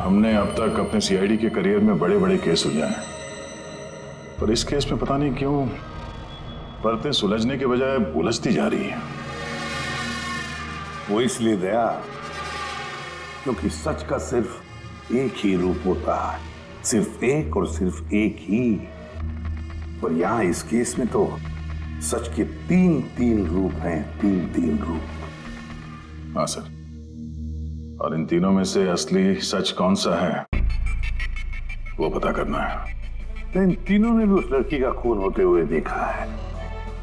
हमने अब तक अपने सीआईडी के करियर में बड़े बड़े केस सुलझाए हैं, पर इस केस में पता नहीं क्यों परतें सुलझने के बजाय उलझती जा रही है। वो इसलिए दया क्योंकि सच का सिर्फ एक ही रूप होता है, सिर्फ एक और सिर्फ एक ही। और यहां इस केस में तो सच के तीन रूप हैं, तीन रूप। हाँ सर, और इन तीनों में से असली सच कौन सा है वो पता करना है। तो इन तीनों ने भी उस लड़की का खून होते हुए देखा है,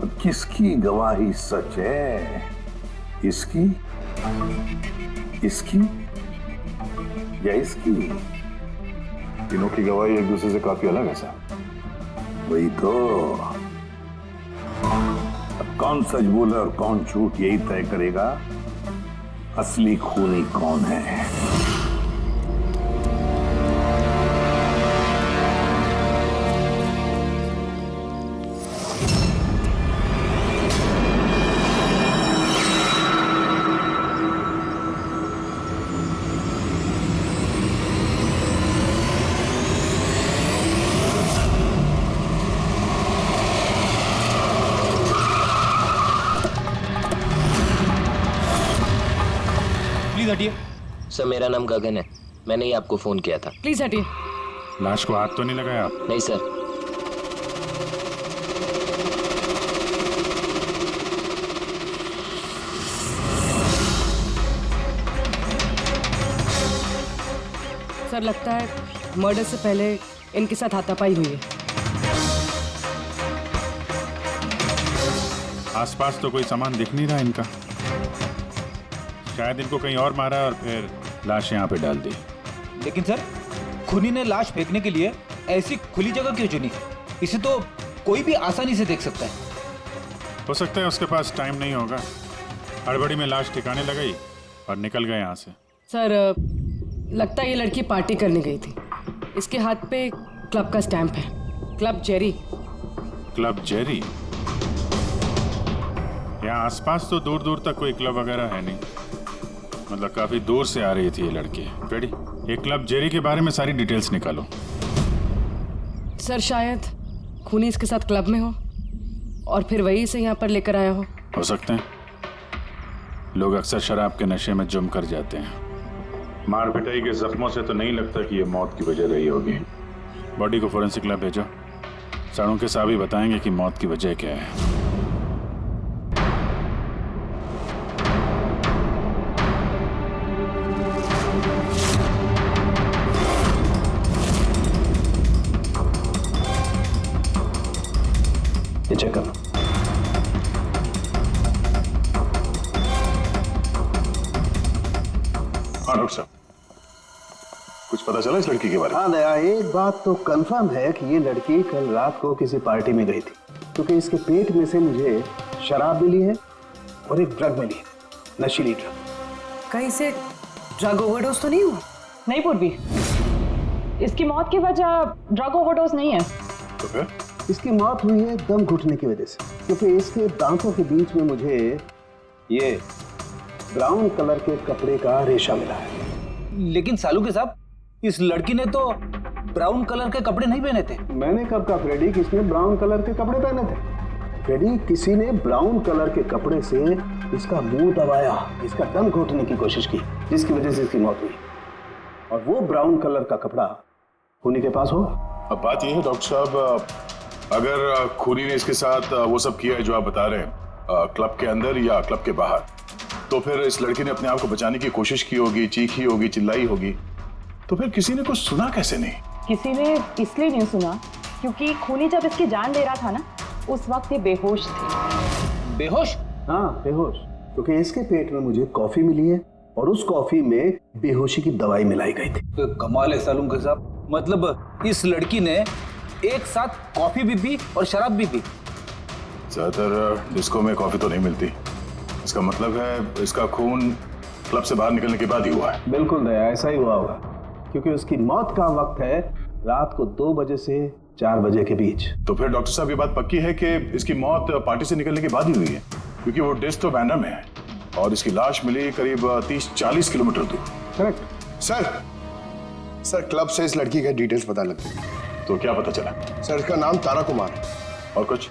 और किसकी गवाही सच है? इसकी, इसकी या इसकी? तीनों की गवाही एक दूसरे से काफी अलग है सर। वही तो। अब कौन सच बोला और कौन झूठ, यही तय करेगा असली खूनी कौन है। हटिए। सर मेरा नाम गगन है, मैंने ही आपको फोन किया था। प्लीज हटिए। लाश को हाथ तो नहीं लगाया आप? नहीं सर। सर लगता है मर्डर से पहले इनके साथ हाथापाई हुई है। आसपास तो कोई सामान दिख नहीं रहा इनका, शायद इनको कहीं और मारा और फिर लाश यहाँ पे डाल दी। लेकिन सर, खूनी ने लाश फेंकने के लिए ऐसी खुली जगह क्यों चुनी? इसे तो कोई भी आसानी से देख सकता है। हो सकता है उसके पास टाइम नहीं होगा, हड़बड़ी में लाश ठिकाने लगाई और निकल गए यहाँ से। सर लगता है ये लड़की पार्टी करने गई थी। इसके हाथ पे क्लब का स्टैंप है, क्लब जेरी। Club Jerry? यहाँ आसपास तो दूर दूर तक कोई क्लब वगैरह है नहीं, मतलब काफी दूर से आ रही थी ये लड़की। पेड़ी, ये क्लब जेरी के बारे में सारी डिटेल्स निकालो। सर शायद खूनी इसके साथ क्लब में हो और फिर वही से यहाँ पर लेकर आया हो सकते हैं। लोग अक्सर शराब के नशे में जुम कर जाते हैं। मार पिटाई के जख्मों से तो नहीं लगता कि ये मौत की वजह रही होगी। बॉडी को फोरेंसिक लैब भेजो, साड़ों के साहब ही बताएंगे कि मौत की वजह क्या है। चेक करना। हाँ डॉक्टर साहब, कुछ पता चला इस लड़की के बारे में? हाँ दया, एक बात तो कंफर्म है कि ये लड़की कल रात को किसी पार्टी में गई थी, क्योंकि इसके पेट में से मुझे शराब मिली है और एक ड्रग मिली है, नशीली ड्रग। कहीं से ड्रग ओवरडोज तो नहीं हुआ? नहीं पूर्वी, इसकी मौत की वजह ड्रग ओवरडोज नहीं है। तो फिर? इसकी मौत हुई है दम घुटने की वजह से, क्योंकि इसके दांतों के बीच में मुझे ये ब्राउन कलर के कपड़े का रेशा मिला है। लेकिन सालू के साहब, इस लड़की ने तो ब्राउन कलर के कपड़े नहीं पहने थे। मैंने कब कहा फ्रेडी किसने ब्राउन कलर के कपड़े पहने थे? फ्रेडी, किसी ने ब्राउन कलर के कपड़े से इसका मुंह दबाया, इसका दम घोटने की कोशिश की, जिसकी वजह से इसकी मौत हुई। और वो ब्राउन कलर का कपड़ा खूनी के पास होगा। अब बात यह है डॉक्टर साहब, अगर खूनी ने इसके साथ वो सब किया है जो आप बता रहे हैं, क्लब के अंदर या क्लब के बाहर, तो फिर इस लड़की ने अपने आप को बचाने की कोशिश की होगी, चीखी होगी, चिल्लाई होगी, तो फिर किसी ने कुछ सुना कैसे नहीं? किसी ने इसलिए नहीं सुना क्योंकि खूनी जब इसकी जान ले रहा था ना, उस वक्त ये बेहोश थे। बेहोश? हाँ बेहोश, क्योंकि इसके पेट में मुझे कॉफी मिली है और उस कॉफी में बेहोशी की दवाई मिलाई गई थी। तो कमाल है सालू के साहब, मतलब इस लड़की ने एक साथ कॉफी भी पी और शराब भी पी। ज्यादातर डिस्को में कॉफी तो नहीं मिलती, इसका मतलब है इसका खून क्लब से बाहर निकलने के बाद ही हुआ है। बिल्कुल दया, ऐसा ही हुआ होगा, क्योंकि उसकी मौत का वक्त है रात को 2 बजे से 4 बजे के बीच। तो फिर डॉक्टर साहब ये बात पक्की है कि इसकी मौत पार्टी से निकलने के बाद ही हुई है, क्योंकि वो डिस्क तो बैंड्रा में है और इसकी लाश मिली करीब 30-40 किलोमीटर दूर। Correct sir. सर क्लब से इस लड़की के डिटेल्स पता लगते हैं। तो क्या पता चला? सर इसका नाम तारा कुमार है। और कुछ?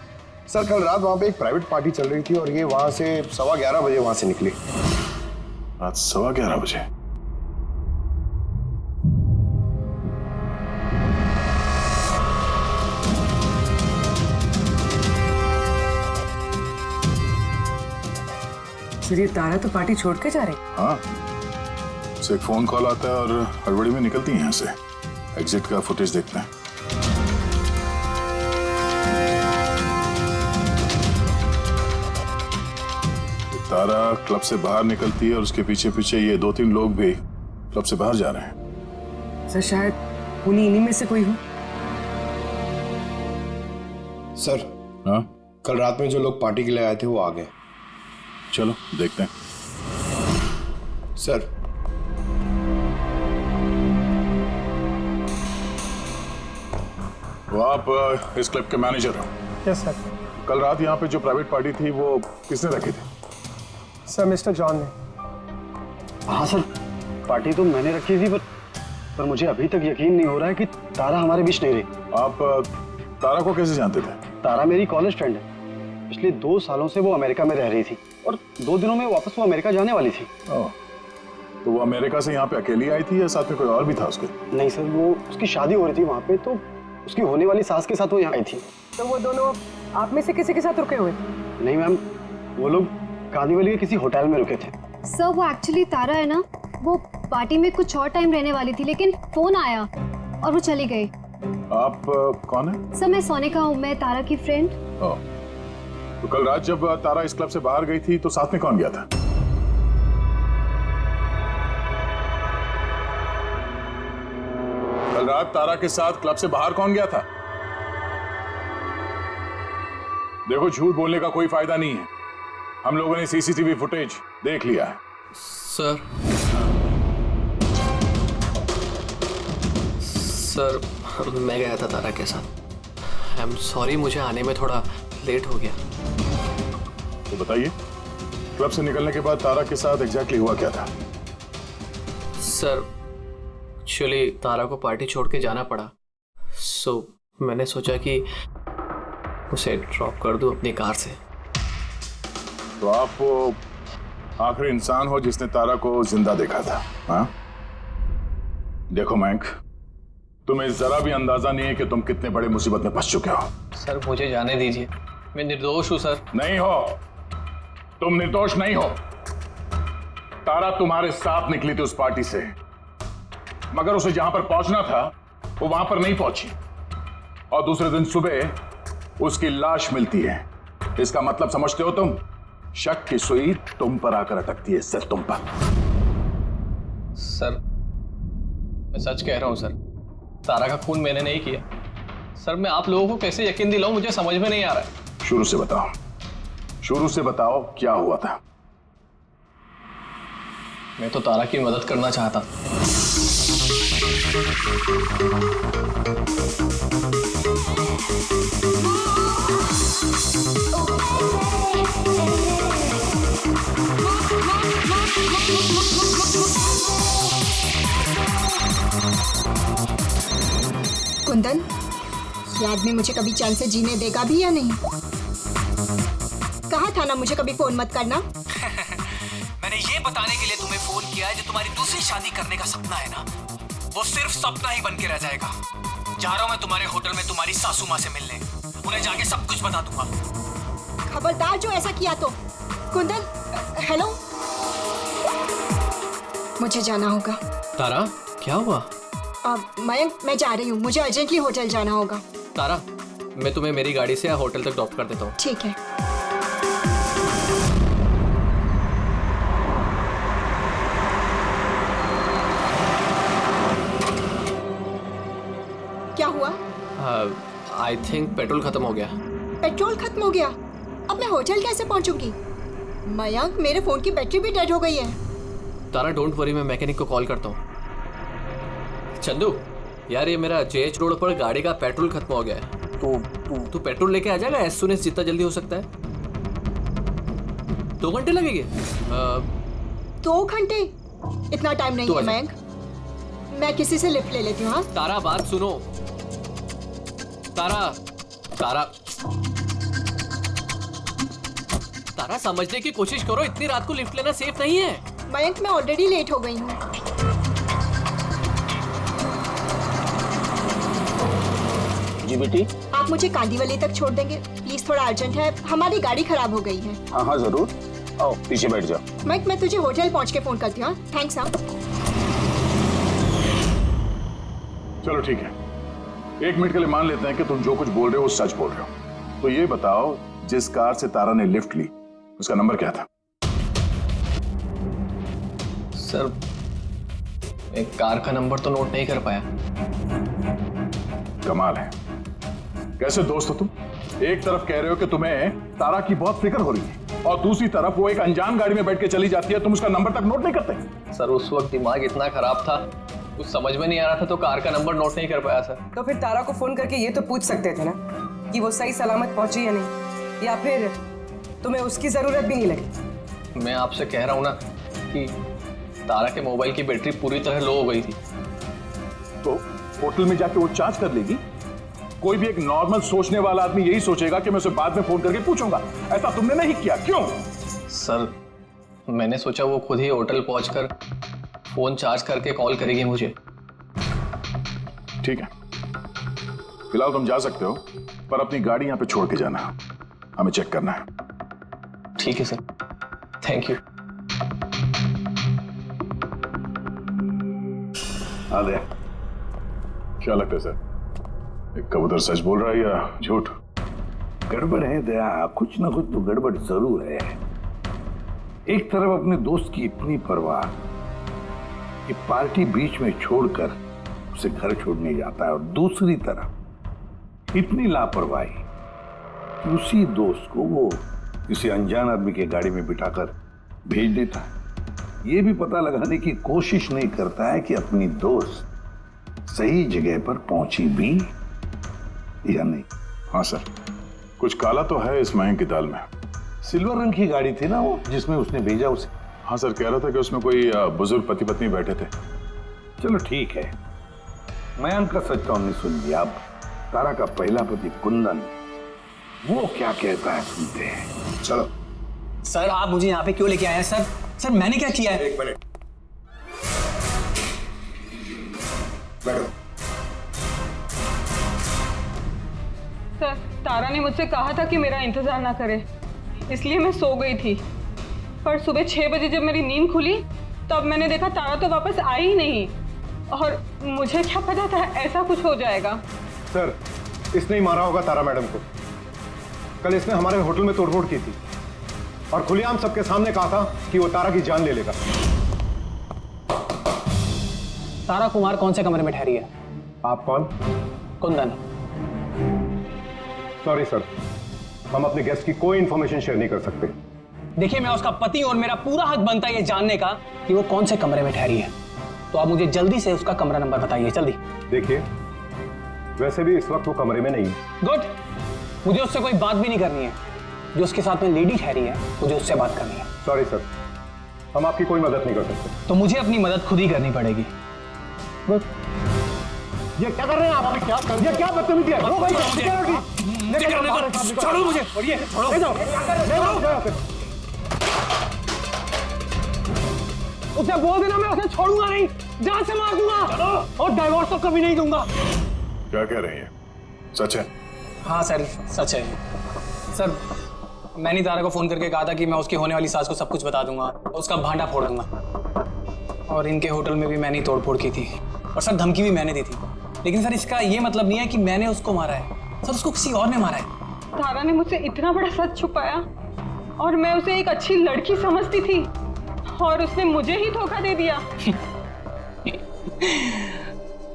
सर कल रात वहाँ पे एक प्राइवेट पार्टी चल रही थी और ये वहाँ से 11:15 बजे वहाँ से निकली। रात 11:15 बजे? सर ये तारा तो पार्टी छोड़ के जा रही। हाँ, उसे एक फोन कॉल आता है और हड़बड़ी में निकलती है यहाँ से। एग्जिट का फुटेज देखते हैं। तारा क्लब से बाहर निकलती है और उसके पीछे पीछे ये 2-3 लोग भी क्लब से बाहर जा रहे हैं। सर शायद उन्हीं इन्हीं में से कोई हो। सर हाँ, कल रात में जो लोग पार्टी के लिए आए थे वो आ गए। चलो देखते हैं। सर वो आप इस क्लब के मैनेजर हो? Yes sir. कल रात यहाँ पे जो प्राइवेट पार्टी थी वो किसने रखी थी? सर मिस्टर जॉन ने। हाँ सर, पार्टी तो मैंने रखी थी पर मुझे अभी तक यकीन नहीं हो रहा है कि तारा हमारे बीच नहीं रही। आप तारा को कैसे जानते थे? तारा मेरी कॉलेज फ्रेंड है। पिछले 2 सालों से वो अमेरिका में रह रही थी और 2 दिनों में वापस वो अमेरिका जाने वाली थी। ओह, तो वो अमेरिका से यहाँ पे अकेली आई थी या साथ में कोई और भी था उसके? नहीं सर, वो उसकी शादी हो रही थी वहाँ पे, तो उसकी होने वाली सास के साथ वो यहाँ आई थी। तो वो दोनों आप में से किसी के साथ रुके हुए? नहीं मैम, वो लोग कांदीवली के किसी होटल में रुके थे। सर वो एक्चुअली तारा है ना, वो पार्टी में कुछ और टाइम रहने वाली थी लेकिन फोन आया और वो चली गई। आप कौन है? सर मैं सोनिका हूँ, मैं तारा की फ्रेंड। ओह, तो कल रात जब तारा इस क्लब से बाहर गई थी तो साथ में कौन गया था? कल रात तारा के साथ क्लब से बाहर कौन गया था? देखो, झूठ बोलने का कोई फायदा नहीं है। हम लोगों ने सीसीटीवी फुटेज देख लिया है। सर मैं गया था तारा के साथ। आई एम सॉरी, मुझे आने में थोड़ा लेट हो गया। तो बताइए, क्लब से निकलने के बाद तारा के साथ एग्जैक्टली हुआ क्या था? सर एक्चुअली तारा को पार्टी छोड़ के जाना पड़ा, सो मैंने सोचा कि उसे ड्रॉप कर दूं अपनी कार से। तो आप वो आखिरी इंसान हो जिसने तारा को जिंदा देखा था? हाँ? देखो मयंक, तुम्हें जरा भी अंदाजा नहीं है कि तुम कितने बड़े मुसीबत में फंस चुके हो। सर मुझे जाने दीजिए, मैं निर्दोष हूँ सर। नहीं हो, तुम निर्दोष नहीं हो। तारा तुम्हारे साथ निकली थी उस पार्टी से, मगर उसे जहां पर पहुंचना था वो वहां पर नहीं पहुंची और दूसरे दिन सुबह उसकी लाश मिलती है। इसका मतलब समझते हो तुम? शक की सुई तुम पर आकर अटकती है, सिर्फ तुम पर। सर मैं सच कह रहा हूँ सर, तारा का खून मैंने नहीं किया। सर मैं आप लोगों को कैसे यकीन दिलाऊं, मुझे समझ में नहीं आ रहा है। शुरू से बताओ, शुरू से बताओ क्या हुआ था। मैं तो तारा की मदद करना चाहता। कुंदन, ये आदमी मुझे कभी चैन से जीने देगा भी या नहीं? कहा था ना मुझे कभी फोन मत करना। मैंने ये बताने के लिए तुम्हें फोन किया है, जो तुम्हारी दूसरी शादी करने का सपना है ना, वो सिर्फ सपना ही बन के रह जाएगा। जा रहा हूं मैं तुम्हारे होटल में तुम्हारी सासू माँ से मिलने, उन्हें जाके सब कुछ बता दूंगा। खबरदार जो ऐसा किया तो। कुंदन, हेलो, मुझे जाना होगा। तारा क्या हुआ? मयंक, मैं जा रही हूँ, मुझे अर्जेंटली होटल जाना होगा। तारा मैं तुम्हें मेरी गाड़ी से होटल तक ड्रॉप कर देता हूँ। ठीक है। क्या हुआ? आई थिंक पेट्रोल खत्म हो गया। पेट्रोल खत्म हो गया? अब मैं होटल कैसे पहुंचूंगी? मयंक, मेरे फोन की बैटरी भी डेड हो गई है। तारा डोंट वरी, मैं मैकेनिक को कॉल करता हूँ। चंदू यार, ये मेरा जेएच रोड पर गाड़ी का पेट्रोल खत्म हो गया है। तू पेट्रोल लेके आ जाएगा एज सून एज जितना जल्दी हो सकता है। 2 घंटे लगेंगे? 2 घंटे? इतना टाइम नहीं है मयंक। मैं किसी से लिफ्ट ले लेती हूँ। हाँ तारा बात सुनो। तारा तारा तारा समझने की कोशिश करो, इतनी रात को लिफ्ट लेना सेफ नहीं है। मयंक, मैं ऑलरेडी लेट हो गई हूँ। जी बेटी। आप मुझे कांदीवली तक छोड़ देंगे प्लीज? थोड़ा अर्जेंट है, हमारी गाड़ी खराब हो गई है। हाँ हाँ जरूर, आओ पीछे बैठ जाओ। मयंक, मैं तुझे होटल पहुँच के फोन करती हूँ। थैंक्स। हाँ चलो ठीक है, 1 मिनट के लिए मान लेते हैं कि तुम जो कुछ बोल रहे हो वो सच बोल रहे हो। तो ये बताओ, जिस कार से तारा ने लिफ्ट ली उसका नंबर क्या था? सर, एक कार का नंबर तो नोट नहीं कर पाया। कमाल है, कैसे दोस्त हो तुम? एक तरफ कह रहे हो कि तुम्हें तारा की बहुत फिक्र हो रही है और दूसरी तरफ वो एक अनजान गाड़ी में बैठ के चली जाती है, तुम उसका नंबर तक नोट नहीं करते। सर, उस वक्त दिमाग इतना खराब था, कुछ समझ में नहीं आ रहा था, तो कार का नंबर नोट नहीं कर पाया सर। तो फिर तारा को फोन करके ये तो पूछ सकते थे ना कि वो सही सलामत पहुंची या नहीं, या फिर तुम्हें उसकी जरूरत भी नहीं लगी। मैं आपसे कह रहा हूँ ना कि तारा के मोबाइल की बैटरी पूरी तरह लो हो गई थी। तो होटल में जाके वो चार्ज कर लेगी। कोई भी एक नॉर्मल सोचने वाला आदमी यही सोचेगा कि मैं उसे बाद में फोन करके पूछूंगा। ऐसा तुमने नहीं किया, क्यों? सर, मैंने सोचा वो खुद ही होटल पहुंचकर फोन चार्ज करके कॉल करेगी मुझे। ठीक है, फिलहाल तुम जा सकते हो, पर अपनी गाड़ी यहाँ पे छोड़ के जाना, हमें चेक करना है। ठीक है सर, थैंक यू। आ गया। क्या लगता है सर, एक कबूतर सच बोल रहा है या झूठ? गड़बड़ है दया, कुछ ना कुछ तो गड़बड़ जरूर है। एक तरफ अपने दोस्त की इतनी परवाह कि पार्टी बीच में छोड़कर उसे घर छोड़ने जाता है, और दूसरी तरफ इतनी लापरवाही कि उसी दोस्त को वो किसी अनजान आदमी के गाड़ी में बिठाकर भेज देता है। ये भी पता लगाने की कोशिश नहीं करता है कि अपनी दोस्त सही जगह पर पहुंची भी या नहीं। हाँ सर, कुछ काला तो है इस मयंक की दाल में। सिल्वर रंग की गाड़ी थी ना वो जिसमें उसने भेजा उसे। हाँ सर, कह रहा था कि उसमें कोई बुजुर्ग पति पत्नी बैठे थे। चलो ठीक है, मयंक का सच तो हमने सुन लिया। अब तारा का पहला पति कुंदन, वो क्या कहता है सुनते हैं। चलो। सर, आप मुझे यहाँ पे क्यों लेके आए हैं सर? सर, मैंने क्या किया है? 1 मिनट बैठो। सर, तारा ने मुझसे कहा था कि मेरा इंतजार ना करे, इसलिए मैं सो गई थी। पर सुबह 6 बजे जब मेरी नींद खुली तब मैंने देखा तारा तो वापस आई ही नहीं, और मुझे क्या पता था ऐसा कुछ हो जाएगा। सर, इसने ही मारा होगा तारा मैडम को। कल इसने हमारे होटल में तोड़फोड़ की थी और खुलेआम सबके सामने कहा था कि वो तारा की जान ले लेगा। तारा कुमार कौन से कमरे में ठहरी है? आप कौन? कुंदन। सॉरी सर, हम अपने गेस्ट की कोई इंफॉर्मेशन शेयर नहीं कर सकते। देखिए, मैं उसका पति और मेरा पूरा हक बनता है ये जानने का कि वो कौन से कमरे में ठहरी है। तो आप मुझे जल्दी से उसका कमरा नंबर बताइए, जल्दी। देखिए, वैसे भी इस वक्त वो कमरे में नहीं है। गुड, मुझे उससे कोई बात भी नहीं करनी है। जो उसके साथ में लेडी ठहरी है, मुझे उससे बात करनी है। सॉरी सर, हम आपकी कोई मदद नहीं कर सकते। तो मुझे अपनी मदद खुद ही करनी पड़ेगी। गुड। ये क्या कर रहे हैं आप? क्या कर रहे हैं? क्या बदतमीजी है? छोड़ो मुझे। और ये ले जाओ, ले जाओ। उसे बोल देना मैं उसे छोड़ूंगा नहीं, जान से मार दूंगा और डाइवोर्स तो कभी नहीं दूंगा। क्या कह रही है, सच है? हाँ सर, सच है। सर, मैंने तारा को फोन करके कहा था कि मैं उसकी होने वाली सास को सब कुछ बता दूंगा, उसका भांडा फोड़ दूंगा। और इनके होटल में भी मैंने ही तोड़फोड़ की थी, और सर धमकी भी मैंने दी थी। लेकिन सर, इसका ये मतलब नहीं है कि मैंने उसको मारा है। सर, उसको किसी और ने मारा है। तारा ने मुझसे इतना बड़ा सच छुपाया और मैं उसे एक अच्छी लड़की समझती थी, और उसने मुझे ही धोखा दे दिया।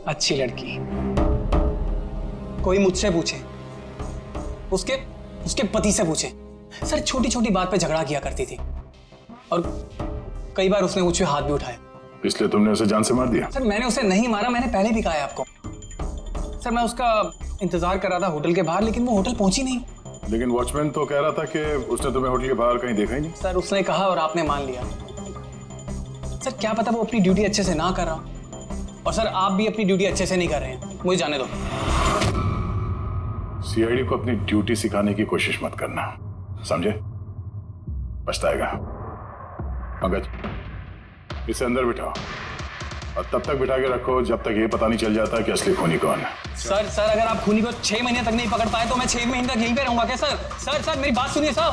अच्छी लड़की? कोई मुझसे पूछे, उसके पति से पूछे। सर, छोटी छोटी बात पे झगड़ा किया करती थी, और कई बार उसने मुझ पे हाथ भी उठाया। इसलिए तुमने उसे जान से मार दिया? सर, मैंने उसे नहीं मारा, मैंने पहले भी कहा है आपको। सर, मैं उसका इंतजार कर रहा था होटल के बाहर, लेकिन वो होटल पहुंची नहीं। लेकिन वॉचमैन तो कह रहा था कि उसने तुम्हें होटल के बाहर कहीं देखा ही नहीं। सर, उसने कहा और आपने मान लिया। सर, क्या पता वो अपनी ड्यूटी अच्छे से ना कर रहा, और सर आप भी अपनी ड्यूटी अच्छे से नहीं कर रहे हैं, मुझे जाने दो। सीआईडी को अपनी ड्यूटी सिखाने की कोशिश मत करना, समझे? पछताएगा। पंकज, इसे अंदर बिठाओ और तब तक बिठा के रखो जब तक ये पता नहीं चल जाता कि असली खूनी कौन है। सर अगर आप खूनी को 6 महीने तक नहीं पकड़ पाए तो मैं 6 महीने तक यहीं पे रहूंगा क्या सर? सर मेरी बात सुनिए सर।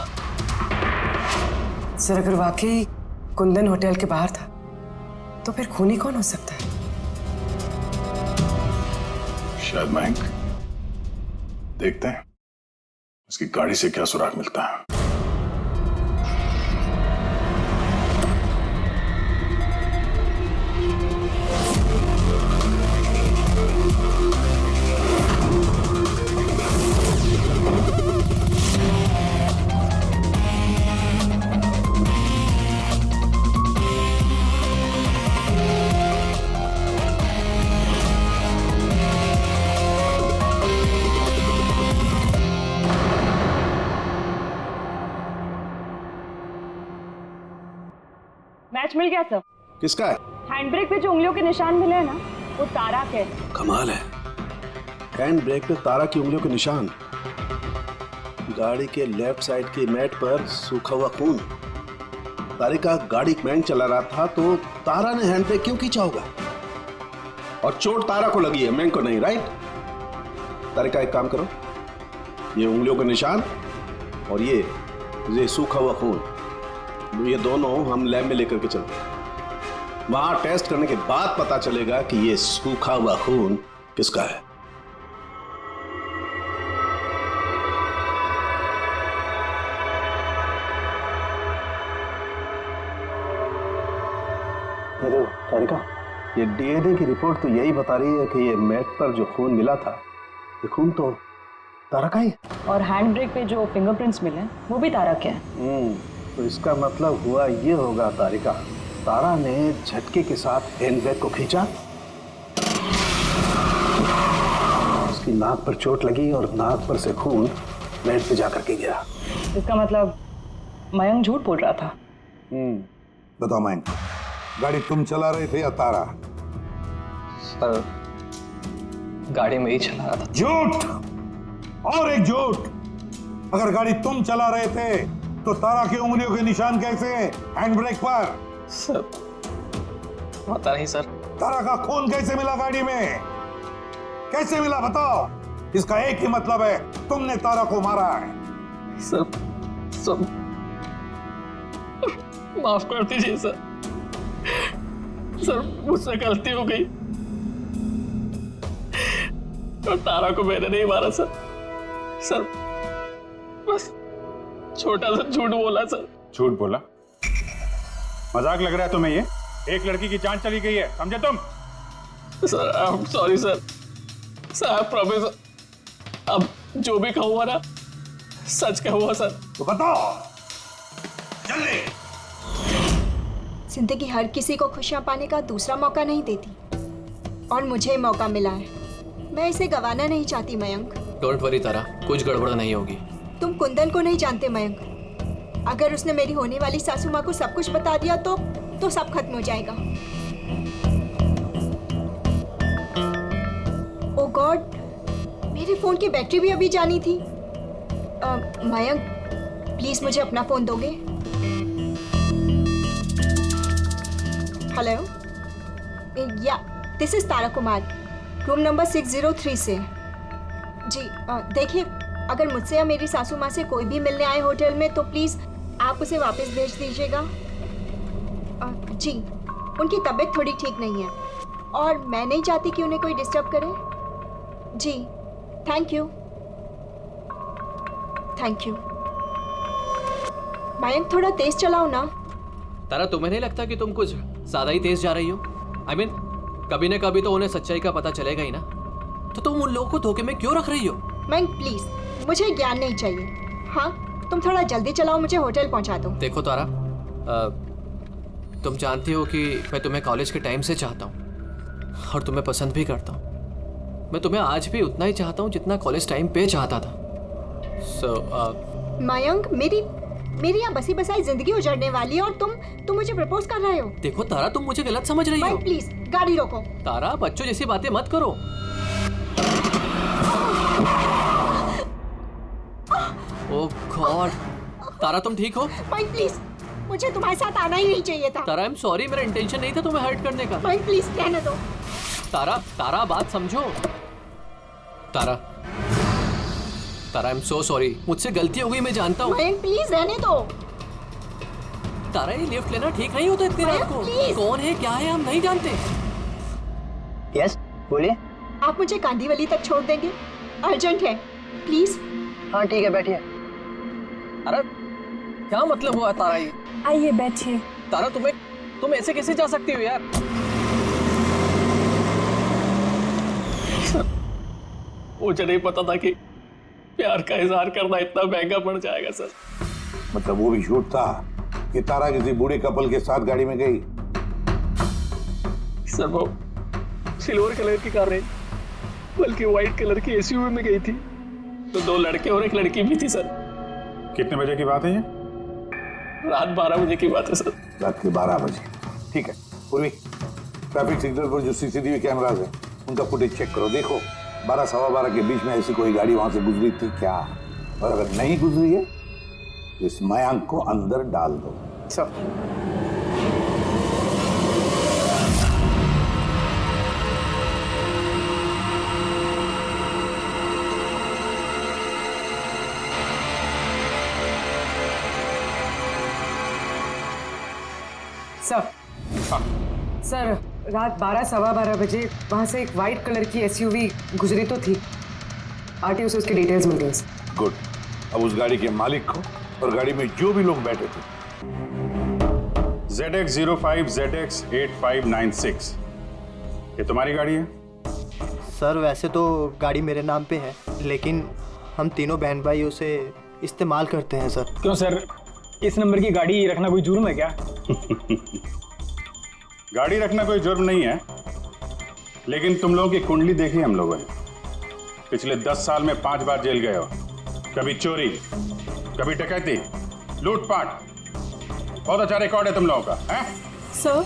सर अगर वाकई कुंदन होटल के बाहर था तो फिर खूनी कौन हो सकता है? शायद मयंक। देखते हैं उसकी गाड़ी से क्या सुराग मिलता है। मैच मिल गया सर। किसका है? हैंड ब्रेक पे जो उंगलियों के निशान मिले हैं ना, वो तारा के। कमाल है, हैंड ब्रेक पे तारा की उंगलियों के निशान, गाड़ी के लेफ्ट साइड की मैट पर सूखा हुआ खून। तारिका गाड़ी मैंग चला रहा था तो तारा ने हैंड ब्रेक क्यों खींचा होगा? और चोट तारा को लगी है, मैंग को नहीं, राइट? तारिका एक काम करो, ये उंगलियों के निशान और ये सूखा हुआ खून, ये दोनों हम लैब में लेकर के चलते हैं। वहां टेस्ट करने के बाद पता चलेगा कि ये सूखा हुआ खून किसका है। तारिका, ये डीएनए की रिपोर्ट तो यही बता रही है कि ये मैट पर जो खून मिला था, ये खून तो तारा का ही है। और हैंड ब्रेक पे जो फिंगरप्रिंट्स मिले वो भी तारा के हैं। तो इसका मतलब हुआ ये होगा तारिका, तारा ने झटके के साथ हैंडब्रेक को खींचा, उसकी नाक पर चोट लगी और नाक पर से खून मैट पे जाकर के गिरा। इसका मतलब मयंक झूठ बोल रहा था। बताओ मयंक, गाड़ी तुम चला रहे थे या तारा? सर गाड़ी में ही चला रहा था। झूठ और एक झूठ। अगर गाड़ी तुम चला रहे थे तो तारा की उंगलियों के निशान कैसे हैंड ब्रेक पर? सर पता नहीं सर। तारा का खून कैसे मिला गाड़ी में? कैसे मिला बताओ? इसका एक ही मतलब है, तुमने तारा को मारा है। सर माफ कर दीजिए सर। सर मुझसे गलती हो गई और तारा को मैंने नहीं मारा सर। बस छोटा सा झूठ बोला सर। झूठ बोला? मजाक लग रहा है तुम्हें? ये एक लड़की की जान चली गई है, समझे तुम? Sir I am sorry sir. Sir promise, अब जो भी कहूँगा ना सच कहूँगा सर। तो बताओ जल्दी। जिंदगी हर किसी को खुशियां पाने का दूसरा मौका नहीं देती और मुझे मौका मिला है, मैं इसे गंवाना नहीं चाहती मयंक। डोंट वरी तारा, कुछ गड़बड़ नहीं होगी। तुम कुंदन को नहीं जानते मयंक, अगर उसने मेरी होने वाली सासू माँ को सब कुछ बता दिया तो सब खत्म हो जाएगा। ओ गॉड, मेरे फोन की बैटरी भी अभी जानी थी। मयंक प्लीज मुझे अपना फोन दोगे? हेलो, या this is Tara Kumar, room number 603 से। जी देखिए, अगर मुझसे या मेरी सासू माँ से कोई भी मिलने आए होटल में तो प्लीज़ आप उसे वापस भेज दीजिएगा। जी, उनकी तबीयत थोड़ी ठीक नहीं है और मैं नहीं चाहती कि उन्हें कोई डिस्टर्ब करे। जी थैंक यू। मयंक थोड़ा तेज चलाओ ना। तारा, तुम्हें नहीं लगता कि तुम कुछ ज्यादा ही तेज जा रही हो? I mean, कभी ना कभी तो उन्हें सच्चाई का पता चलेगा ही ना, तो तुम उन लोगों को धोखे में क्यों रख रही हो? मयंक प्लीज, मुझे ज्ञान नहीं चाहिए। हाँ, तुम थोड़ा जल्दी चलाओ, मुझे होटल पहुंचा दो। देखो तारा, तुम जानती हो कि मैं तुम्हें कॉलेज के टाइम से चाहता हूँ और तुम्हें पसंद भी करता हूँ। मैं तुम्हें आज भी उतना ही चाहता हूँ जितना कॉलेज टाइम पे चाहता था। मयंक, मेरी यहाँ बसी बसाई जिंदगी उजड़ने वाली है और तुम मुझे प्रपोज कर रहे हो। देखो तारा, तुम मुझे गलत समझ रही हो। प्लीज गाड़ी रोको। तारा, बच्चों जैसी बातें मत करो। ओह गॉड, तारा तुम ठीक हो? माइक प्लीज, मुझे तुम्हारे साथ आना ही नहीं चाहिए था। तारा, आई एम सॉरी, मेरा इंटेंशन नहीं था तुम्हें हर्ट करने का। माइक प्लीज रहने दो। तारा बात समझो। तारा, आई एम सो सॉरी, मुझसे गलती हो गई, मैं जानता हूँ। माइक प्लीज रहने दो। तारा, ये लिफ्ट लेना ठीक नहीं होता इतनी रात को। कौन है, क्या है, हम नहीं जानते। यस, बोलिए। आप मुझे कांदीवली तक छोड़ देंगे? अर्जेंट है, प्लीज। हाँ ठीक है, बैठिए। अरे क्या मतलब हुआ तारा ये? आइए बैठिए। तारा, तुम ऐसे कैसे जा सकती हो यार? मुझे नहीं पता था कि प्यार का इजहार करना इतना महंगा पड़ जाएगा सर। मतलब वो भी झूठ था कि तारा किसी बूढ़े कपल के साथ गाड़ी में गई? सर वो सिल्वर कलर की कार नहीं बल्कि व्हाइट कलर की एसयूवी में गई थी, तो 2 लड़के और 1 लड़की भी थी सर। कितने बजे की बात है ये? रात 12 बजे की बात है सर। रात के 12 बजे, ठीक है। पूर्वी, ट्रैफिक सिग्नल पर जो सीसीटीवी कैमराज है उनका फुटेज चेक करो। देखो 12 सवा 12 के बीच में ऐसी कोई गाड़ी वहां से गुजरी थी क्या? और अगर नहीं गुजरी है तो इस मयांक को अंदर डाल दो। सर सर, रात 12 सवा 12 बजे वहाँ से एक वाइट कलर की एसयूवी गुजरी तो थी। आरटीओ से उसकी डिटेल्स मिल गई। गुड। अब उस गाड़ी के मालिक को और गाड़ी में जो भी लोग बैठे थे। ZX05 ZX8596, ये तुम्हारी गाड़ी है? सर वैसे तो गाड़ी मेरे नाम पे है, लेकिन हम तीनों बहन भाई उसे इस्तेमाल करते हैं सर। क्यों सर, इस नंबर की गाड़ी रखना कोई जुर्म है क्या? गाड़ी रखना कोई जुर्म नहीं है, लेकिन तुम लोगों की कुंडली देखी हम लोगों ने। पिछले 10 साल में 5 बार जेल गए हो। कभी चोरी, कभी डकैती, लूटपाट। बहुत अच्छा रिकॉर्ड है तुम लोगों का, हैं? सर,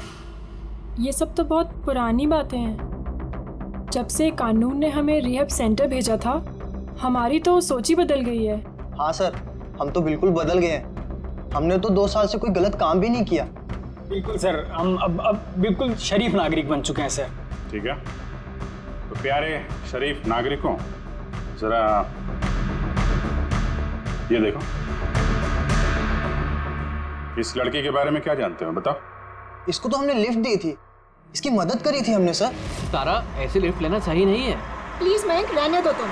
ये सब तो बहुत पुरानी बातें हैं। जब से कानून ने हमें रिहैब सेंटर भेजा था, हमारी तो सोच ही बदल गई है। हाँ सर, हम तो बिल्कुल बदल गए हैं। हमने तो 2 साल से कोई गलत काम भी नहीं किया। बिल्कुल सर, हम अब बिल्कुल शरीफ नागरिक बन चुके हैं सर। ठीक है, तो प्यारे शरीफ नागरिकों, जरा ये देखो, इस लड़की के बारे में क्या जानते हो, बताओ। इसको तो हमने लिफ्ट दी थी, इसकी मदद करी थी हमने सर। तारा, ऐसे लिफ्ट लेना सही नहीं है। प्लीज मयंक, रहने दो तुम।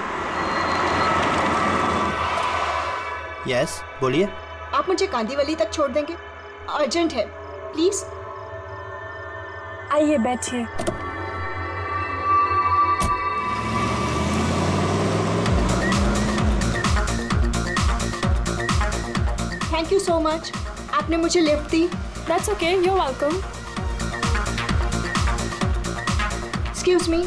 यस, बोलिए। आप मुझे कांदीवली तक छोड़ देंगे? अर्जेंट है, प्लीज। आइए बैठिए। थैंक यू सो मच, आपने मुझे लिफ्ट दी। That's okay, you are welcome. Excuse me,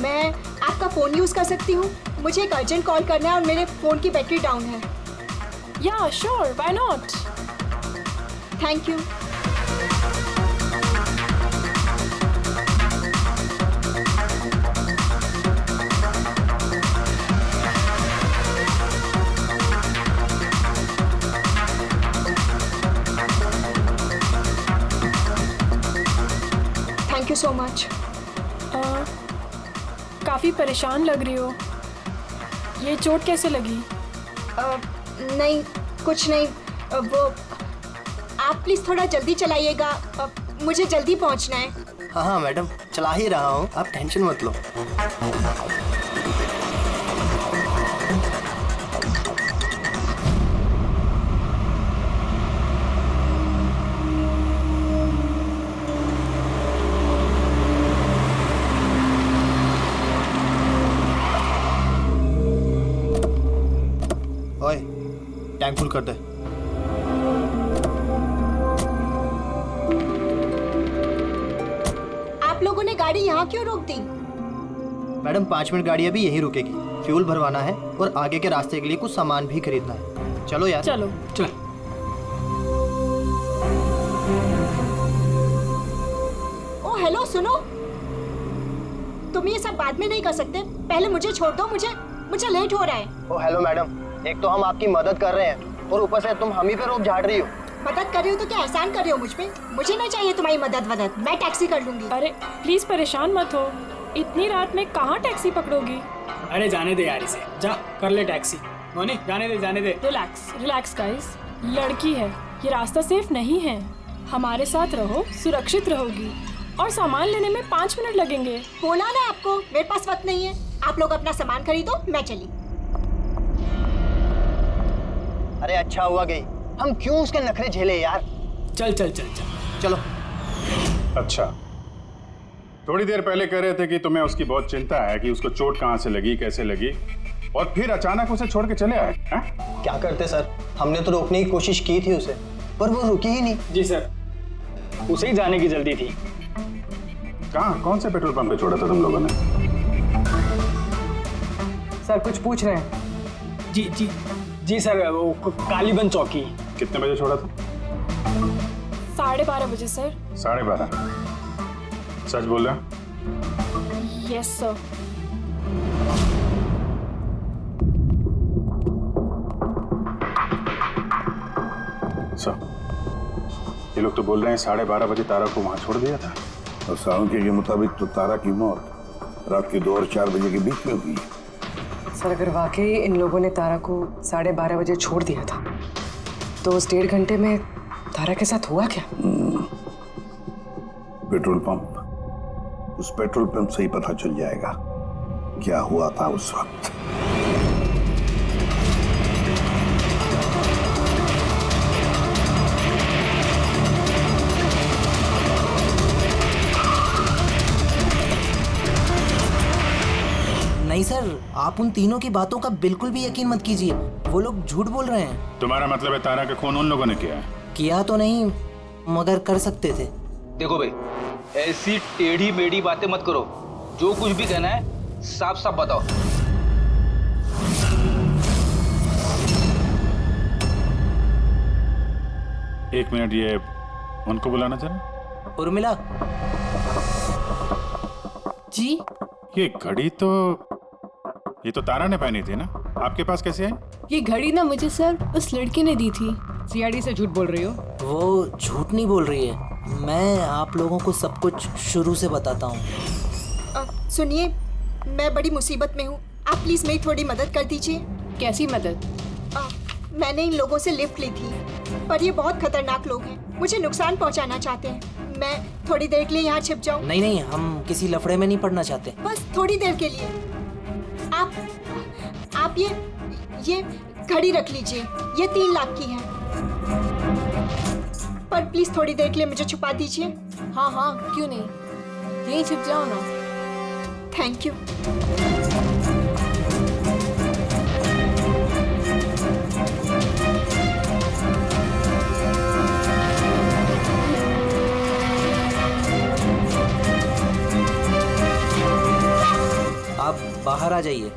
मैं आपका फ़ोन यूज़ कर सकती हूँ? मुझे एक अर्जेंट कॉल करना है और मेरे फ़ोन की बैटरी डाउन है। या sure, why not. Thank you. Thank you so much. काफ़ी परेशान लग रही हो, ये चोट कैसे लगी? नहीं, कुछ नहीं। वो आप प्लीज़ थोड़ा जल्दी चलाइएगा, मुझे जल्दी पहुंचना है। हाँ हाँ मैडम, चला ही रहा हूँ, आप टेंशन मत लो। ओए, टैंक फुल कर दे। आप लोगों ने गाड़ी यहाँ क्यों रोक दी? मैडम 5 मिनट गाड़ी अभी यहीं रुकेगी, फ्यूल भरवाना है और आगे के रास्ते के लिए कुछ सामान भी खरीदना है। चलो यार। चलो। चलो। सुनो, तुम ये सब बाद में नहीं कर सकते। पहले मुझे छोड़ दो, मुझे लेट हो रहा है। ओ हेलो मैडम, एक तो हम आपकी मदद कर रहे हैं और ऊपर से तुम हम ही पे रोक झाड़ रही हो। मदद कर रही हो तो क्या एहसान कर रही हो मुझ पे? मुझे नहीं चाहिए तुम्हारी मदद, मैं टैक्सी कर लूंगी। अरे प्लीज परेशान मत हो, इतनी रात में कहाँ टैक्सी पकड़ोगी? अरे जाने दे यार इसे, जा कर ले टैक्सी। मोनी जाने दे। रिलैक्स गाइस, लड़की है, ये रास्ता सेफ नहीं है। हमारे साथ रहो, सुरक्षित रहोगी। और सामान लेने में 5 मिनट लगेंगे। बोला ना आपको, मेरे पास वक्त नहीं है। आप लोग अपना सामान खरीदो, मैं चली। अरे अच्छा हुआ गई, हम क्यों उसके नखरे झेले यार। चल चलो। अच्छा, थोड़ी देर पहले कह रहे थे कि तुम्हें उसकी बहुत चिंता है कि उसको चोट कहाँ से लगी, कैसे लगी, और फिर अचानक उसे छोड़ के चले आए हैं? क्या करते सर, हमने तो रोकने की कोशिश की थी उसे, पर वो रुकी ही नहीं। जी सर, उसे ही जाने की जल्दी थी। कहाँ, कौन से पेट्रोल पंप पे छोड़ा था तुम लोगों ने? सर कुछ पूछ रहे हैं? जी सर, वो कालीबंद चौकी। कितने बजे छोड़ा था? 12:30 बजे सर। 12:30? सच बोल रहे? Yes sir. ये लोग तो बोल रहे हैं 12:30 बजे तारा को वहां छोड़ दिया था। और सावंकी के मुताबिक तो तारा की मौत रात के 2 और 4 बजे के बीच में हुई। सर अगर वाकई इन लोगों ने तारा को 12:30 बजे छोड़ दिया था तो उस 1.5 घंटे में तारा के साथ हुआ क्या? पेट्रोल पंप, उस पेट्रोल पंप से ही पता चल जाएगा क्या हुआ था उस वक्त। नहीं सर, आप उन तीनों की बातों का बिल्कुल भी यकीन मत कीजिए, वो लोग झूठ बोल रहे हैं। तुम्हारा मतलब है तारा का खून उन लोगों ने किया है? किया तो नहीं, मगर कर सकते थे। देखो भाई, ऐसी टेढ़ी मेढ़ी बातें मत करो, जो कुछ भी कहना है साफ साफ बताओ। एक मिनट, ये उनको बुलाना जरा। उर्मिला जी। ये घड़ी तो ये तो तारा ने पहनी थी ना, आपके पास कैसे है? ये घड़ी ना मुझे सर उस लड़की ने दी थी। सीआईडी से झूठ बोल रही हो? वो झूठ नहीं बोल रही है, मैं आप लोगों को सब कुछ शुरू से बताता हूँ। सुनिए, मैं बड़ी मुसीबत में हूँ, आप प्लीज मेरी थोड़ी मदद कर दीजिए। कैसी मदद? मैंने इन लोगों से लिफ्ट ली थी, पर ये बहुत खतरनाक लोग हैं, मुझे नुकसान पहुँचाना चाहते हैं। मैं थोड़ी देर के लिए यहाँ छिप जाऊँ? नहीं, हम किसी लफड़े में नहीं पड़ना चाहते। बस थोड़ी देर के लिए। आप ये घड़ी रख लीजिए, ये 3 लाख की है, पर प्लीज थोड़ी देर के लिए मुझे छुपा दीजिए। हाँ, क्यों नहीं, यहीं छिप जाओ ना। Thank you. आप बाहर आ जाइए।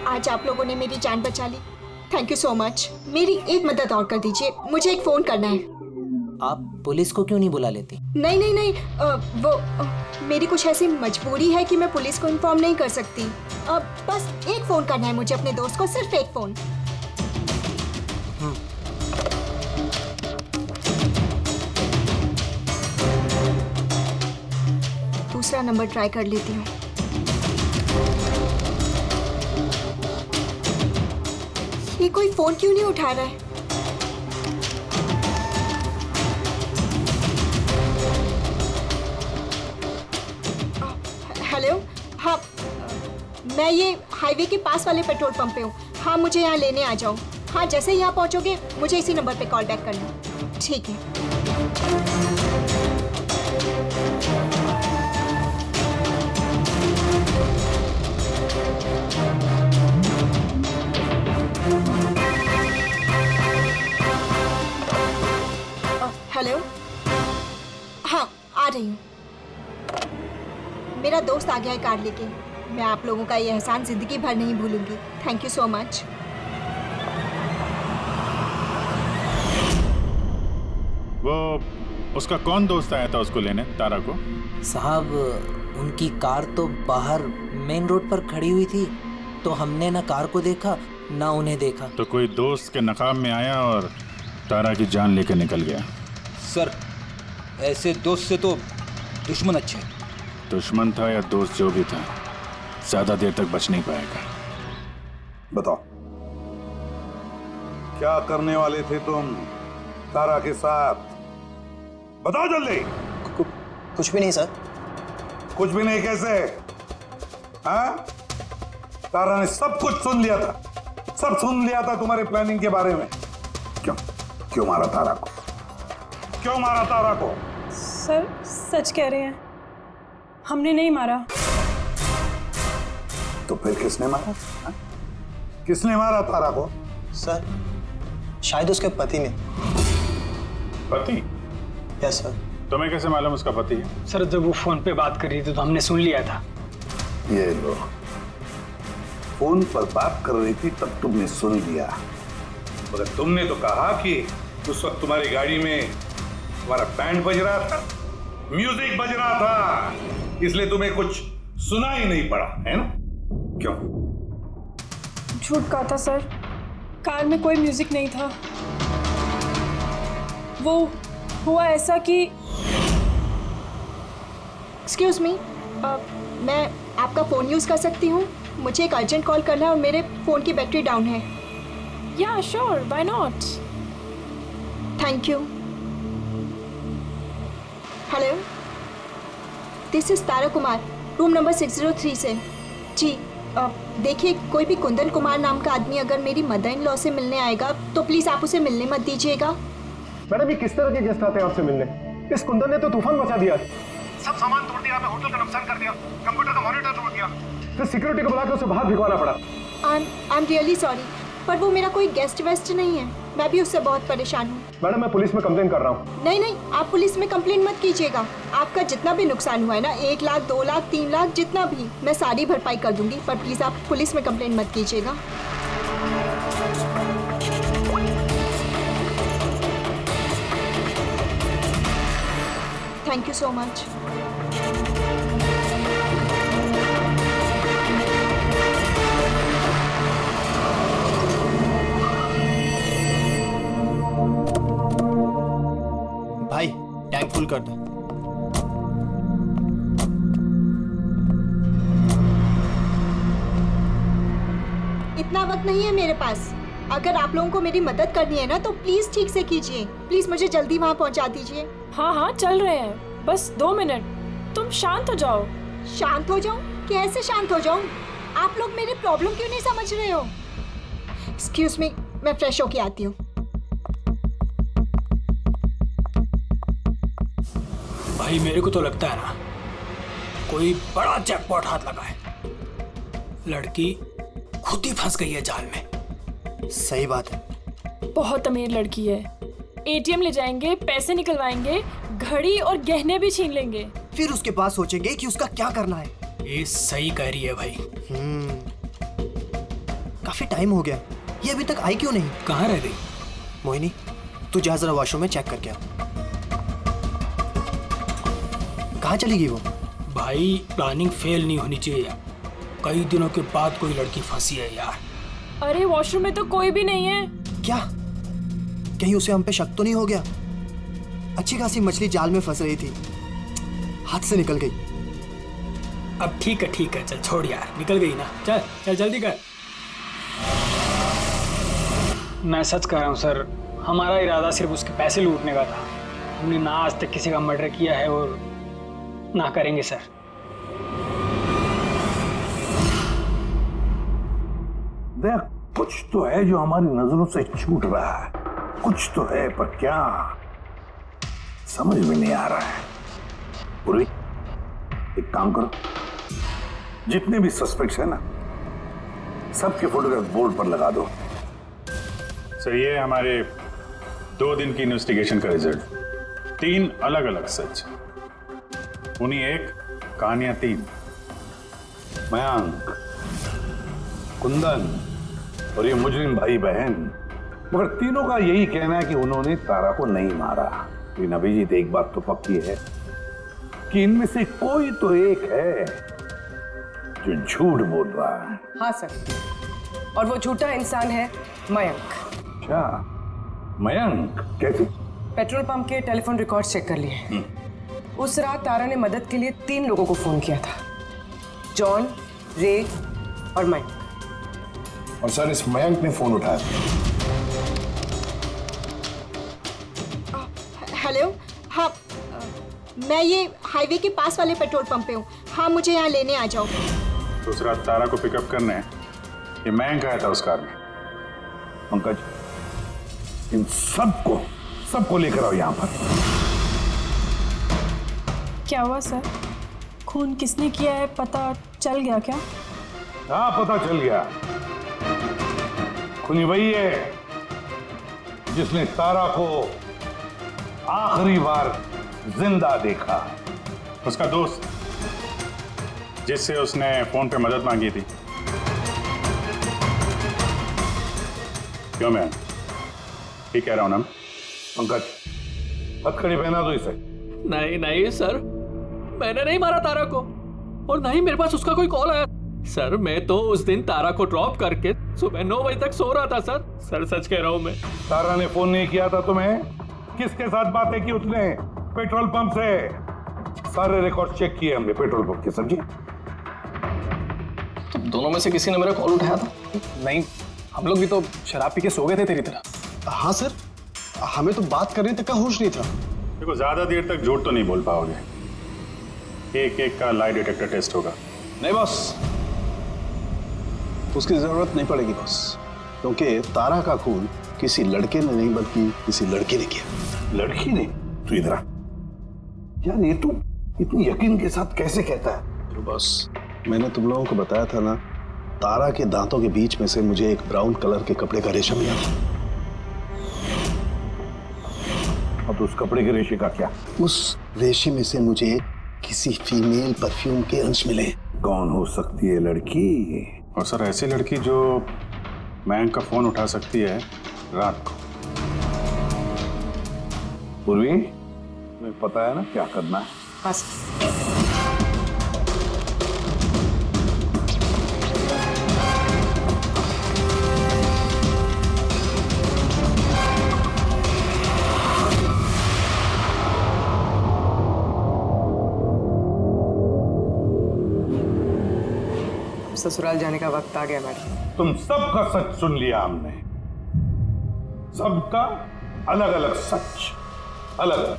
आज आप लोगों ने मेरी जान बचा ली, थैंक यू सो मच। मेरी एक मदद और कर दीजिए, मुझे एक फोन करना है। आप पुलिस को क्यों नहीं बुला लेती? नहीं, वो मेरी कुछ ऐसी मजबूरी है कि मैं पुलिस को इन्फॉर्म नहीं कर सकती। बस एक फोन करना है मुझे अपने दोस्त को, सिर्फ एक फोन। दूसरा नंबर ट्राई कर लेती हूँ। ये कोई फोन क्यों नहीं उठा रहा है? हेलो, हाँ, मैं ये हाईवे के पास वाले पेट्रोल पंप पे हूँ। हाँ, मुझे यहाँ लेने आ जाओ। हाँ, जैसे ही यहाँ पहुँचोगे मुझे इसी नंबर पे कॉल बैक करना। ठीक है। हेलो, हाँ, आ रही हूँ। मेरा दोस्त आ गया है कार लेके। मैं आप लोगों का ये एहसान जिंदगी भर नहीं भूलूंगी। Thank you so much. वो उसका कौन दोस्त आया था उसको लेने, तारा को? साहब उनकी कार तो बाहर मेन रोड पर खड़ी हुई थी, तो हमने ना कार को देखा ना उन्हें देखा। तो कोई दोस्त के नकाब में आया और तारा की जान लेकर निकल गया। सर ऐसे दोस्त से तो दुश्मन अच्छे। दुश्मन था या दोस्त, जो भी था, ज्यादा देर तक बच नहीं पाएगा। बताओ क्या करने वाले थे तुम तारा के साथ? बताओ जल्दी। कुछ भी नहीं सर। कुछ भी नहीं कैसे? हाँ, तारा ने सब कुछ सुन लिया था, सब सुन लिया था तुम्हारे प्लानिंग के बारे में। क्यों मारा तारा को? क्यों मारा तारा को? सर सच कह रहे हैं, हमने नहीं मारा। तो फिर किसने मारा? हा? किसने मारा तारा को? सर शायद उसके पति ने। पति? Yes sir. तुम्हें कैसे मालूम उसका पति है? सर जब वो फोन पे बात कर रही थी तो हमने सुन लिया था। ये लो, फोन पर बात कर रही थी तब तुमने सुन लिया, मगर तुमने तो कहा कि उस वक्त तुम्हारी गाड़ी में तुम्हारा बैंड बज रहा था, म्यूजिक बज रहा था, इसलिए तुम्हें कुछ सुना ही नहीं पड़ा, है ना? क्यों? झूठ कहा था सर, कार में कोई म्यूजिक नहीं था। वो हुआ ऐसा कि एक्सक्यूज मी, मैं आपका फ़ोन यूज़ कर सकती हूँ? मुझे एक अर्जेंट कॉल करना है और मेरे फ़ोन की बैटरी डाउन है। या sure, why not. Thank you. Hello, this is Tara Kumar, room number 603 से। जी देखिए, कोई भी कुंदन कुमार नाम का आदमी अगर मेरी मदर इन लॉ से मिलने आएगा तो प्लीज़ आप उसे मिलने मत दीजिएगा। मैडम ये किस तरह के गेस्ट आते हैं आपसे मिलने? इस कुंदन ने तो तूफान मचा दिया, सब सामान तोड़ दिया, होटल का नुकसान कर दिया, कंप्यूटर का मॉनिटर तोड़ दिया, फिर सिक्योरिटी को बुला के उसे बाहर भिगवाना पड़ा। आई एम रियली सॉरी, पर वो मेरा कोई गेस्ट वेस्ट नहीं है, मैं भी उससे बहुत परेशान हूँ। मैडम मैं पुलिस में कंप्लेन कर रहा हूँ। नहीं नहीं, आप पुलिस में कंप्लेन मत कीजिएगा। आपका जितना भी नुकसान हुआ है ना, 1 लाख 2 लाख 3 लाख जितना भी, मैं सारी भरपाई कर दूंगी, पर प्लीज़ आप पुलिस में कंप्लेन मत कीजिएगा। Thank you so much. भाई टैंक फुल कर दो। इतना वक्त नहीं है मेरे पास। अगर आप लोगों को मेरी मदद करनी है ना तो प्लीज ठीक से कीजिए। प्लीज मुझे जल्दी वहाँ पहुँचा दीजिए। हाँ हाँ चल रहे हैं, बस 2 मिनट। तुम शांत हो जाओ। शांत हो जाऊं? कैसे शांत हो जाऊं? आप लोग मेरी प्रॉब्लम क्यों नहीं समझ रहे हो? एक्सक्यूज मी, मैं फ्रेश होके आती हूँ। भाई मेरे को तो लगता है ना कोई बड़ा जैकपॉट हाथ लगा है। लड़की खुद ही फंस गई है जाल में। सही बात है। बहुत अमीर लड़की है। एटीएम ले जाएंगे, पैसे निकलवाएंगे, घड़ी और गहने भी छीन लेंगे। फिर उसके बाद सोचेंगे कि उसका क्या करना है। ये सही कह रही है भाई। काफी टाइम हो गया, ये अभी तक आई क्यों नहीं? कहाँ रह गई? मोहिनी तू जा जरा वॉशरूम में चेक करके आ। कहाँ चली गई वो? भाई प्लानिंग फेल नहीं होनी चाहिए। कई दिनों के बाद कोई लड़की फंसी है यार। अरे वॉशरूम में तो कोई भी नहीं है। क्या? कहीं उसे हम पे शक तो नहीं हो गया? अच्छी खासी मछली जाल में फंस रही थी, हाथ से निकल गई। अब ठीक है चल छोड़ यार, निकल गई ना, चल चल जल्दी कर। मैं सच कह रहा हूँ सर, हमारा इरादा सिर्फ उसके पैसे लूटने का था। हमने ना आज तक किसी का मर्डर किया है और ना करेंगे सर। देख कुछ तो है जो हमारी नजरों से छूट रहा है, कुछ तो है, पर क्या समझ में नहीं आ रहा है। पूरी एक काम करो, जितने भी सस्पेक्ट्स हैं ना सबके फोटोग्राफ बोर्ड पर लगा दो। सर ये हमारे 2 दिन की इन्वेस्टिगेशन का रिजल्ट। 3 अलग अलग सच, उन्हीं एक कहानियां 3। मयंक, कुंदन और ये मुजरिम भाई बहन, मगर तीनों का यही कहना है कि उन्होंने तारा को नहीं मारा। लेकिन अभिजीत, एक बात तो पक्की है कि इनमें से कोई तो एक है जो झूठ बोल रहा है। हाँ सर, और वो झूठा इंसान है मयंक। अच्छा, मयंक कैसे? पेट्रोल पंप के टेलीफोन रिकॉर्ड चेक कर लिए। उस रात तारा ने मदद के लिए 3 लोगों को फोन किया था, जॉन, रे और मयंक। और सर, इस मयंक ने फोन उठाया। हेलो, हाँ, मैं ये हाईवे के पास वाले पेट्रोल पंप पे हूँ। हाँ, मुझे यहाँ लेने आ जाओ। तो उस रात तारा को पिकअप करने ये मयंक आया था उस कार में। पंकज, इन सबको लेकर आओ यहाँ पर। क्या हुआ सर? खून किसने किया है पता चल गया क्या? हाँ, पता चल गया। खूनी वही है जिसने तारा को आखिरी बार जिंदा देखा। उसका दोस्त जिससे उसने फोन पे मदद मांगी थी। क्यों मैं ठीक कह रहा हूं ना? पंकज, हथकड़ी पहना दो इसे। नहीं नहीं सर, मैंने नहीं मारा तारा को, और नहीं मेरे पास उसका कोई कॉल आया। सर, मैं तो उस दिन तारा को ड्रॉप करके सुबह 9 बजे तक सो रहा था सर। सर, सच कह रहा हूं मैं। तारा ने फोन नहीं किया था तुम्हें? किसके साथ बातें की उसने? पेट्रोल पंप से। सारे रिकॉर्ड चेक किए हमने पेट्रोल पंप के। समझे? तो दोनों में से किसी ने मेरा कॉल उठाया था? नहीं, हम लोग भी तो शराब पी के सो गए थे तेरी तरह। हाँ सर, हमें तो बात करने तक का होश नहीं था। देखो, ज्यादा देर तक झूठ तो नहीं बोल पाओगे। एक का लाई डिटेक्टर टेस्ट होगा। नहीं बॉस, उसकी जरूरत नहीं पड़ेगी बॉस, क्योंकि तारा का खून किसी लड़के ने नहीं बल्कि किसी लड़की ने किया। लड़की ने? तू इधर आ यार, ये तू इतनी यकीन के साथ कैसे कहता है? तो बॉस, मैंने तुम लोगों को बताया था ना, तारा के दांतों के बीच में से मुझे एक ब्राउन कलर के कपड़े का रेशा मिला था। और तो उस कपड़े के रेशे का क्या? उस रेशे में से मुझे किसी फीमेल परफ्यूम के अंश मिले। कौन हो सकती है लड़की? और सर, ऐसी लड़की जो मयंक का फोन उठा सकती है रात को। पूर्वी, तुम्हें पता है ना क्या करना है? हाँ सर। ससुराल जाने का वक्त आ गया मैडम। तुम सबका सच सुन लिया हमने। सबका अलग अलग सच, अलग अलग,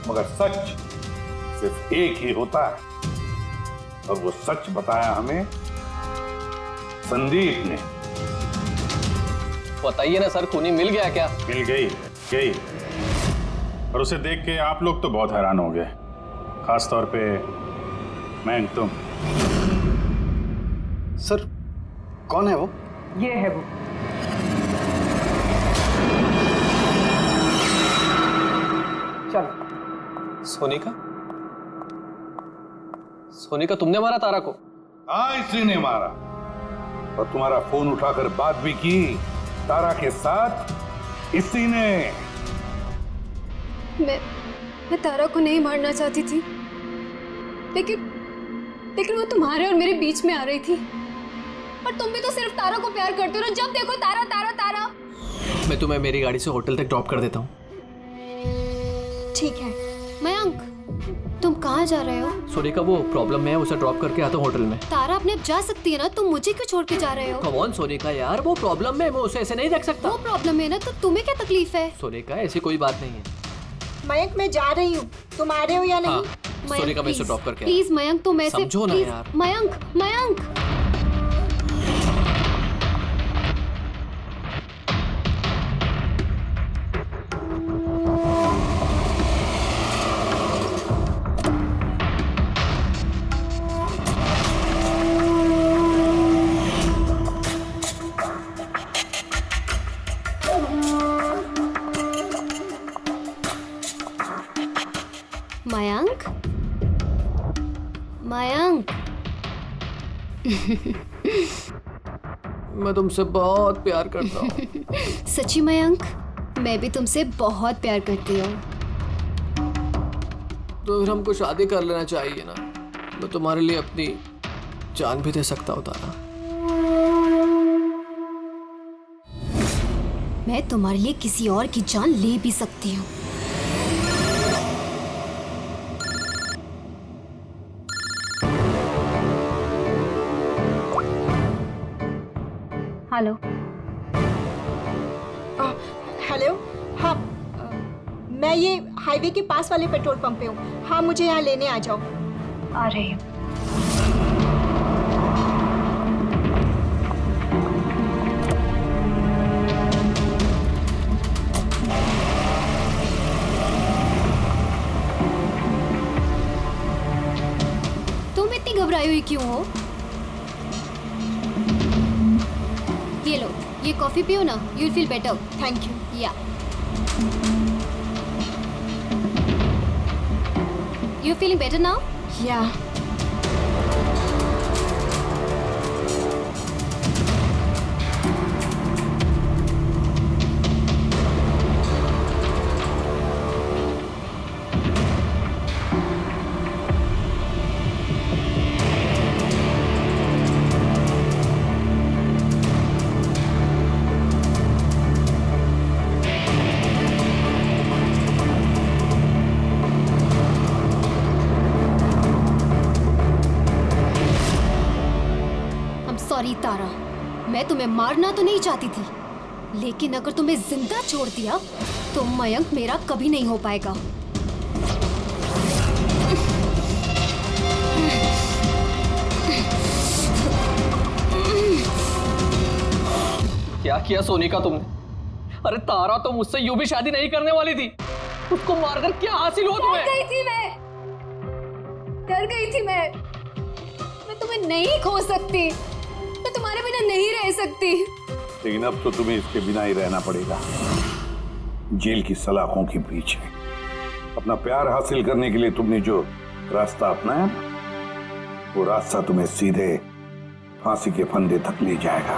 मगर सच सिर्फ एक ही होता है। और वो सच बताया हमें संदीप ने। बताइए ना सर, खूनी मिल गया क्या? मिल गई। और उसे देख के आप लोग तो बहुत हैरान हो गए, खास तौर पे मयंक, तुम। सर, कौन है वो? ये है वो। चलो। सोनिका, तुमने मारा तारा को? हाँ, इसी ने मारा। और तुम्हारा फोन उठाकर बात भी की तारा के साथ इसी ने। मैं तारा को नहीं मारना चाहती थी, लेकिन वो तुम्हारे और मेरे बीच में आ रही थी। पर तुम भी तो सिर्फ तारा को प्यार करते हो ना, जब देखो तारा तारा तारा। मैं तुम्हें मेरी गाड़ी से होटल तक ड्रॉप कर देता हूँ। ठीक है। मयंक, तुम कहाँ जा रहे हो? सोनिका, वो प्रॉब्लम में है, उसे ड्रॉप करके आता हूँ होटल में। तारा अपने आप जा सकती है ना, तुम मुझे क्यों छोड़ के जा रहे हो? कम ऑन सोनिका यार, वो प्रॉब्लम में है, मैं उसे ऐसे नहीं रख सकता। वो प्रॉब्लम है ना, तो तुम्हें क्या तकलीफ है? सोनिका, ऐसी कोई बात नहीं है। मयंक, मैं जा रही हूँ, तुम आ रहे हो या नहीं? हाँ, सोनिका, मैं इसे ड्रॉप करके प्लीज मयंक, तुम ऐसे समझो ना यार। मयंक। मैं तुमसे बहुत प्यार करता हूँ। सच्ची मयंक, मैं भी तुमसे बहुत प्यार करती हूँ। तो फिर हमको शादी कर लेना चाहिए ना। मैं तुम्हारे लिए अपनी जान भी दे सकता हूँ तारा। मैं तुम्हारे लिए किसी और की जान ले भी सकती हूँ। हेलो। हेलो। हाँ, मैं ये हाईवे के पास वाले पेट्रोल पंप पे हूँ। हाँ, मुझे यहाँ लेने आ जाओ। आ रही हूँ। तुम इतनी घबराई हुई क्यों हो? ये लो, ये कॉफी पियो ना, you will feel better. Thank you. या यू फीलिंग बेटर नाउ? या। सॉरी तारा, मैं तुम्हें मारना तो नहीं चाहती थी, लेकिन अगर तुम्हें जिंदा छोड़ दिया तो मयंक मेरा कभी नहीं हो पाएगा। क्या किया सोनिका तुमने? अरे तारा तो मुझसे यूं भी शादी नहीं करने वाली थी। उसको मारकर क्या हासिल हुआ तुम्हें? डर गई थी मैं तुम्हें नहीं खो सकती। मैं तुम्हारे बिना नहीं रह सकती। लेकिन अब तो तुम्हें इसके बिना ही रहना पड़ेगा, जेल की सलाखों के पीछे। अपना प्यार हासिल करने के लिए तुमने जो रास्ता अपनाया, वो रास्ता तुम्हें सीधे फांसी के फंदे तक ले जाएगा।